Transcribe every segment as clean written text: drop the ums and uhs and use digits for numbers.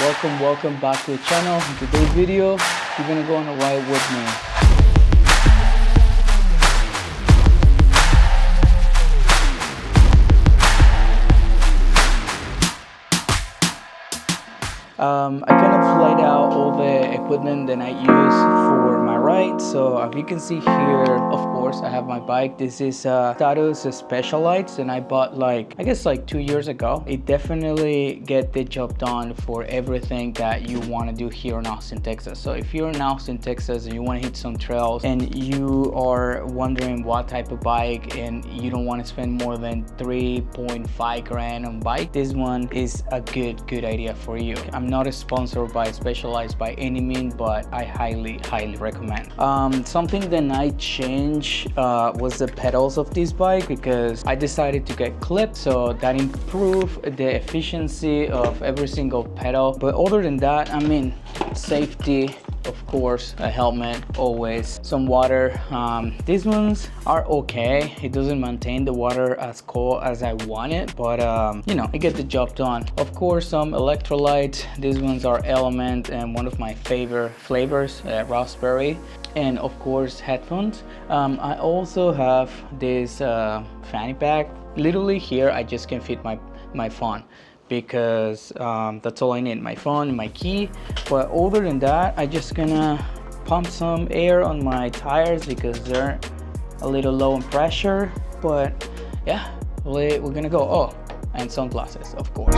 welcome back to the channel. In today's video, you're gonna go on a ride with me. I kind of laid out all the equipment that I use for my ride. So as you can see here, of course, I have my bike. This is Status Specialized, and I bought I guess 2 years ago. It definitely get the job done for everything that you want to do here in Austin, Texas. So if you're in Austin, Texas, and you want to hit some trails, and you are wondering what type of bike, and you don't want to spend more than 3.5 grand on bike, this one is a good idea for you. I'm not sponsored by Specialized by any means, but I highly recommend. Something that I changed was the pedals of this bike, because I decided to get clipped, so that improved the efficiency of every single pedal. But other than that, I mean, safety, of course, a helmet, always some water. These ones are okay. It doesn't maintain the water as cold as I want it, but you know, it gets the job done. Of course, some electrolytes. These ones are Element, and one of my favorite flavors, raspberry. And of course, headphones. I also have this fanny pack. Literally here, I just can fit my phone, because that's all I need, my phone and my key. But other than that, I just gonna pump some air on my tires because they're a little low in pressure. But yeah, we're gonna go. Oh, and sunglasses, of course.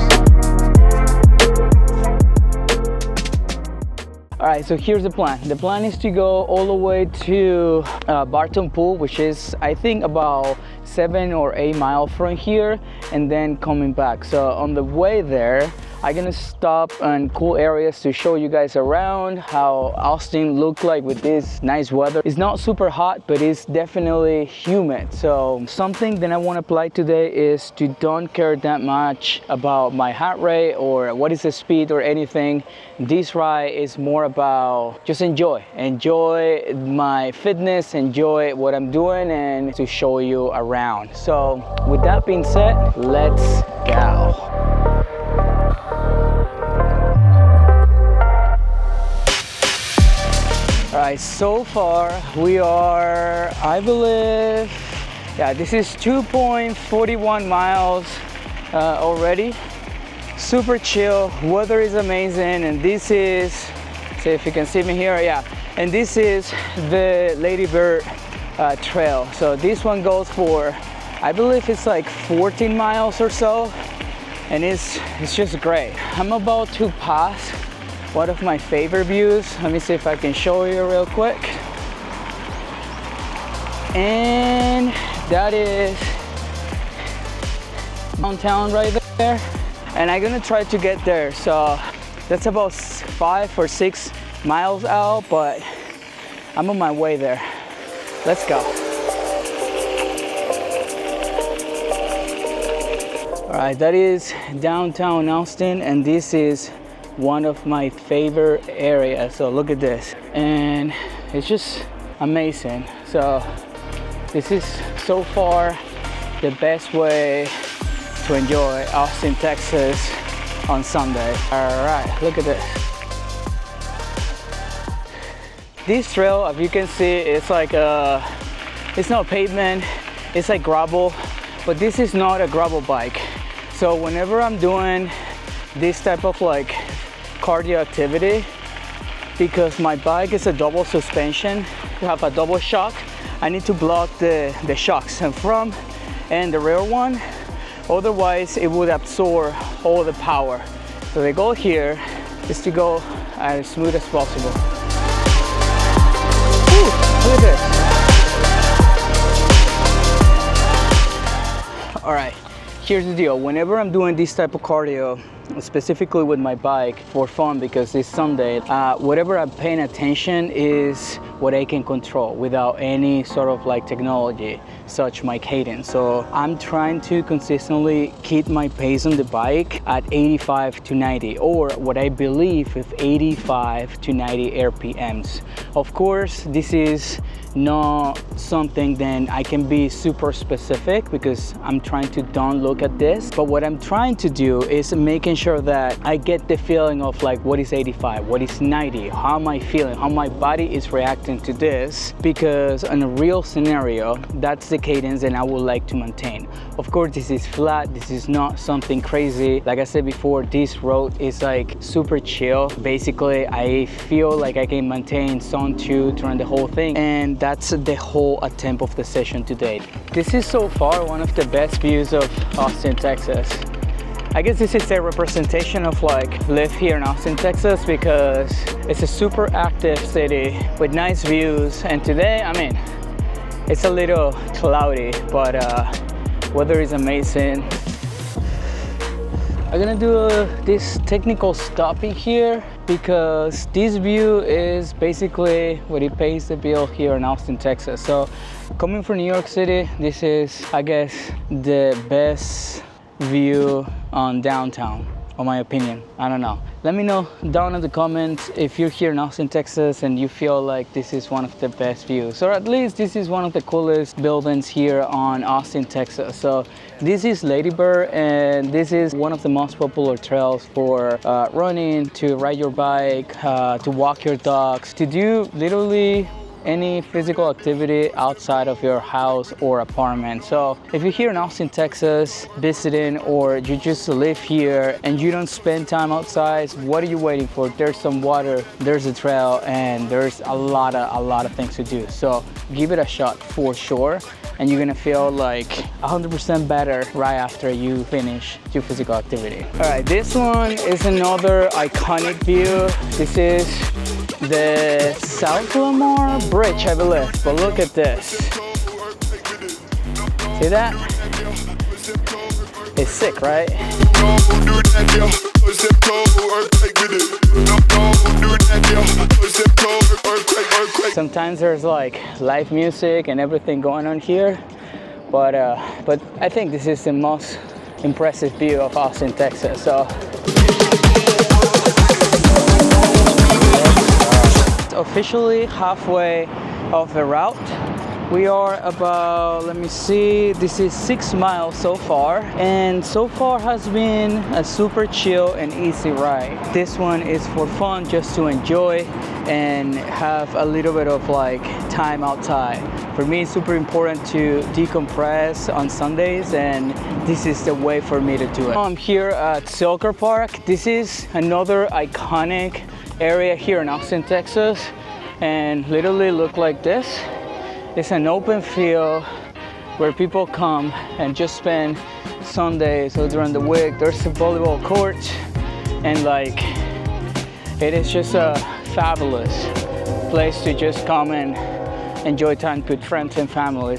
All right, so here's the plan. The plan is to go all the way to Barton Pool, which is, I think, about 7 or 8 miles from here, and then coming back. So on the way there, I'm gonna stop in cool areas to show you guys around how Austin looks like with this nice weather. It's not super hot, but it's definitely humid. So something that I want to apply today is to don't care that much about my heart rate or what is the speed or anything. This ride is more about just enjoy my fitness, enjoy what I'm doing, and to show you around. So with that being said, let's go. All right, so far we are, I believe, yeah, this is 2.41 miles already. Super chill, weather is amazing, and this is, see if you can see me here, yeah, and this is the Lady Bird trail. So this one goes for, I believe it's 14 miles or so, and it's just great. I'm about to pass one of my favorite views. Let me see if I can show you real quick. And that is downtown right there. And I'm gonna try to get there. So that's about 5 or 6 miles out, but I'm on my way there. Let's go. All right, that is downtown Austin, and this is one of my favorite areas. So look at this, and it's just amazing. So this is so far the best way to enjoy Austin, Texas on Sunday. All right, look at this. This trail, as you can see, it's it's not pavement, it's like gravel, but this is not a gravel bike. So whenever I'm doing this type of cardio activity, because my bike is a double suspension, you have a double shock, I need to block the shocks in front and the rear one, otherwise it would absorb all the power. So the goal here is to go as smooth as possible. Ooh, look at this. All right, here's the deal. Whenever I'm doing this type of cardio, specifically with my bike for fun, because it's Sunday, whatever I'm paying attention is what I can control without any sort of technology, such my cadence. So I'm trying to consistently keep my pace on the bike at 85 to 90, or what I believe is 85 to 90 RPMs. Of course, this is not something then I can be super specific, because I'm trying to don't look at this, but what I'm trying to do is making sure that I get the feeling of like what is 85, what is 90, how am I feeling, how my body is reacting to this, because in a real scenario, that's the cadence that I would like to maintain. Of course, this is flat, this is not something crazy. Like I said before, this road is like super chill. Basically, I feel like I can maintain zone 2 during the whole thing, and that's the whole attempt of the session to date. This is so far one of the best views of Austin, Texas. I guess this is a representation of like live here in Austin, Texas, because it's a super active city with nice views. And today, I mean, it's a little cloudy, but weather is amazing. I'm gonna do this technical stopping here because this view is basically what it pays the bill here in Austin, Texas. So coming from New York City, this is, I guess, the best view on downtown, in my opinion. I don't know. Let me know down in the comments if you're here in Austin, Texas and you feel like this is one of the best views, or at least this is one of the coolest buildings here on Austin, Texas. So this is Lady Bird, and this is one of the most popular trails for running, to ride your bike, to walk your dogs, to do literally any physical activity outside of your house or apartment. So if you're here in Austin, Texas visiting, or you just live here and you don't spend time outside, what are you waiting for? There's some water, there's a trail, and there's a lot of things to do. So give it a shot for sure, and you're gonna feel like 100% better right after you finish your physical activity. All right, this one is another iconic view. This is the South Lamar Bridge, I believe, but look at this. See that? It's sick, right? Sometimes there's like live music and everything going on here, but I think this is the most impressive view of Austin, Texas. So officially halfway of the route. We are about, let me see, this is 6 miles so far, and so far has been a super chill and easy ride. This one is for fun, just to enjoy and have a little bit of like time outside. For me, it's super important to decompress on Sundays, and this is the way for me to do it. I'm here at Silker Park. This is another iconic area here in Austin, Texas, and literally look like this. It's an open field where people come and just spend Sundays or during the week. There's a volleyball court, and like it is just a fabulous place to just come and enjoy time with friends and family.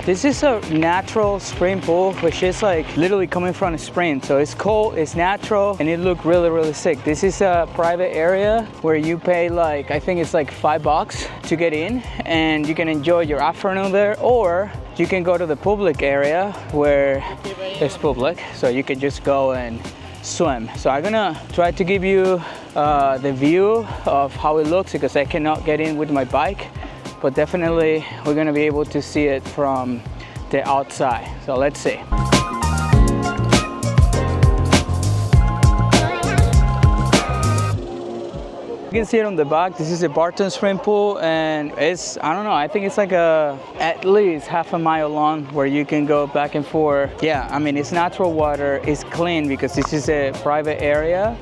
This is a natural spring pool, which is like literally coming from a spring. So it's cold, it's natural, and it looked really sick. This is a private area where you pay like, I think it's like $5 to get in, and you can enjoy your afternoon there, or you can go to the public area where it's public, so you can just go and swim. So I'm gonna try to give you the view of how it looks, because I cannot get in with my bike, but definitely we're gonna be able to see it from the outside. So let's see. You can see it on the back. This is a Barton swimming pool, and it's, I don't know, I think it's like at least half a mile long where you can go back and forth. Yeah, I mean, it's natural water, it's clean because this is a private area.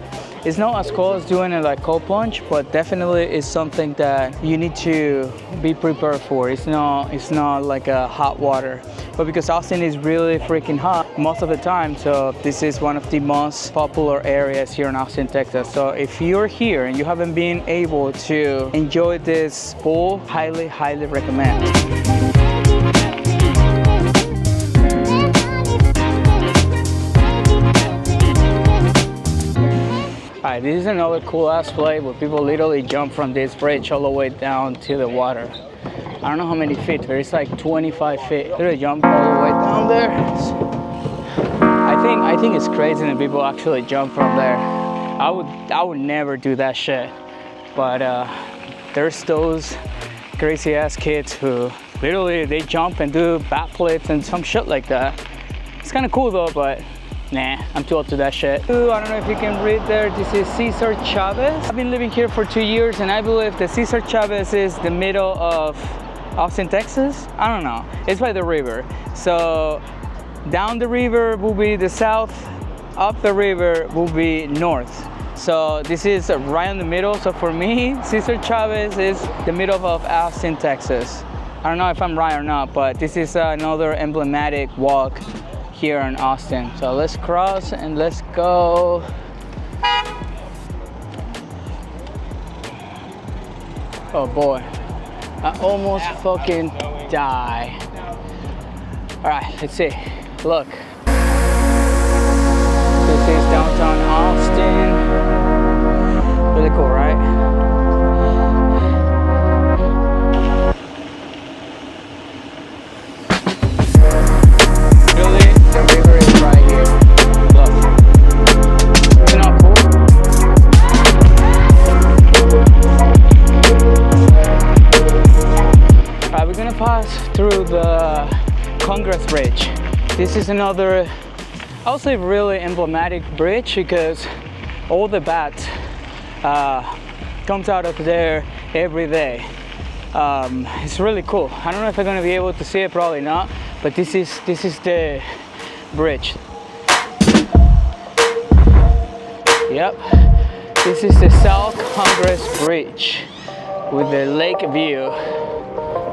It's not as cold as doing a like cold plunge, but definitely it's something that you need to be prepared for. It's not like a hot water, but because Austin is really freaking hot most of the time, so this is one of the most popular areas here in Austin, Texas. So if you're here and you haven't been able to enjoy this pool, highly recommend. Alright, this is another cool ass play where people literally jump from this bridge all the way down to the water. I don't know how many feet, but it's like 25 feet. Literally jump all the way down there. I think it's crazy that people actually jump from there. I would never do that shit. But there's those crazy ass kids who literally they jump and do backflips and some shit like that. It's kind of cool though, but nah, I'm too old to that shit. Ooh, I don't know if you can read there. This is Cesar Chavez. I've been living here for 2 years, and I believe that Cesar Chavez is the middle of Austin, Texas. I don't know. It's by the river. So down the river will be the south, up the river will be north. So this is right in the middle. So for me, Cesar Chavez is the middle of Austin, Texas. I don't know if I'm right or not, but this is another emblematic walk here in Austin. So let's cross and let's go. Oh boy, I almost fucking die. All right, let's see. Look, this is downtown Austin. Really cool, right? Really, the river is right here. Look, isn't that cool? Alright, we're gonna pass through the Congress Bridge. This is another, I would say, really emblematic bridge because all the bats comes out of there every day. It's really cool. I don't know if I'm gonna be able to see it, probably not, but this is the bridge. Yep, this is the South Congress Bridge with the lake view.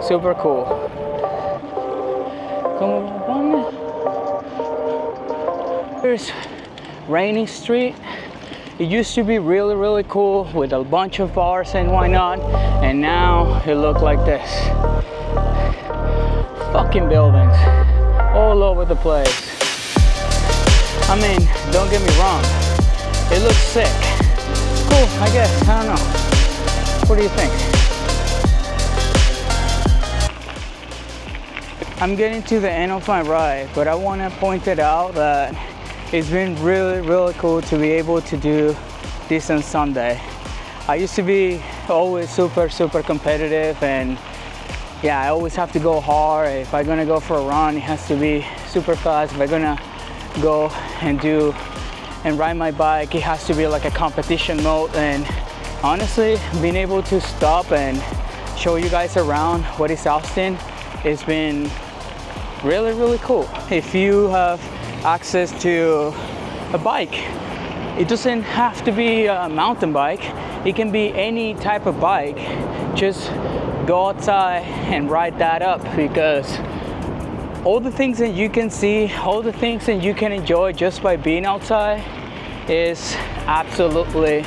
Super cool. Here's Rainy Street. It used to be really cool with a bunch of bars and whatnot, and now it looks like this. Fucking buildings all over the place. I mean, don't get me wrong, it looks sick. Cool, I guess, I don't know. What do you think? I'm getting to the end of my ride, but I want to point it out that it's been really cool to be able to do this on Sunday. I used to be always super competitive, and yeah, I always have to go hard. If I'm gonna go for a run, it has to be super fast. If I'm gonna go and ride my bike, it has to be like a competition mode. And honestly, being able to stop and show you guys around what is Austin, it's been really cool. If you have access to a bike, it doesn't have to be a mountain bike, it can be any type of bike. Just go outside and ride that up, because all the things that you can see, all the things that you can enjoy just by being outside is absolutely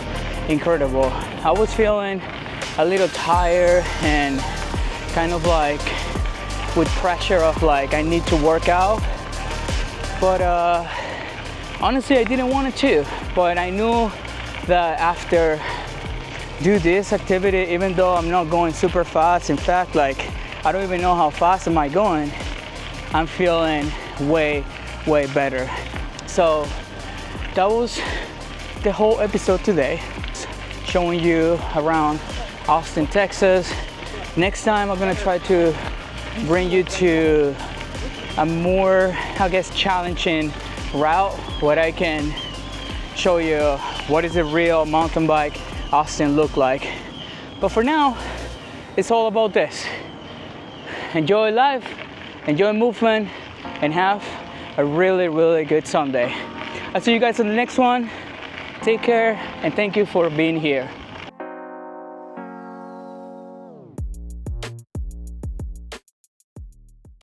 incredible. I was feeling a little tired and kind of like with pressure of like I need to work out, but honestly I didn't want to, but I knew that after do this activity, even though I'm not going super fast, in fact, like I don't even know how fast am I going, I'm feeling way better. So that was the whole episode today, showing you around Austin, Texas. Next time I'm gonna try to bring you to a more, I guess, challenging route where I can show you what is a real mountain bike Austin look like. But for now, it's all about this. Enjoy life, enjoy movement, and have a really good Sunday. I'll see you guys in the next one. Take care, and thank you for being here.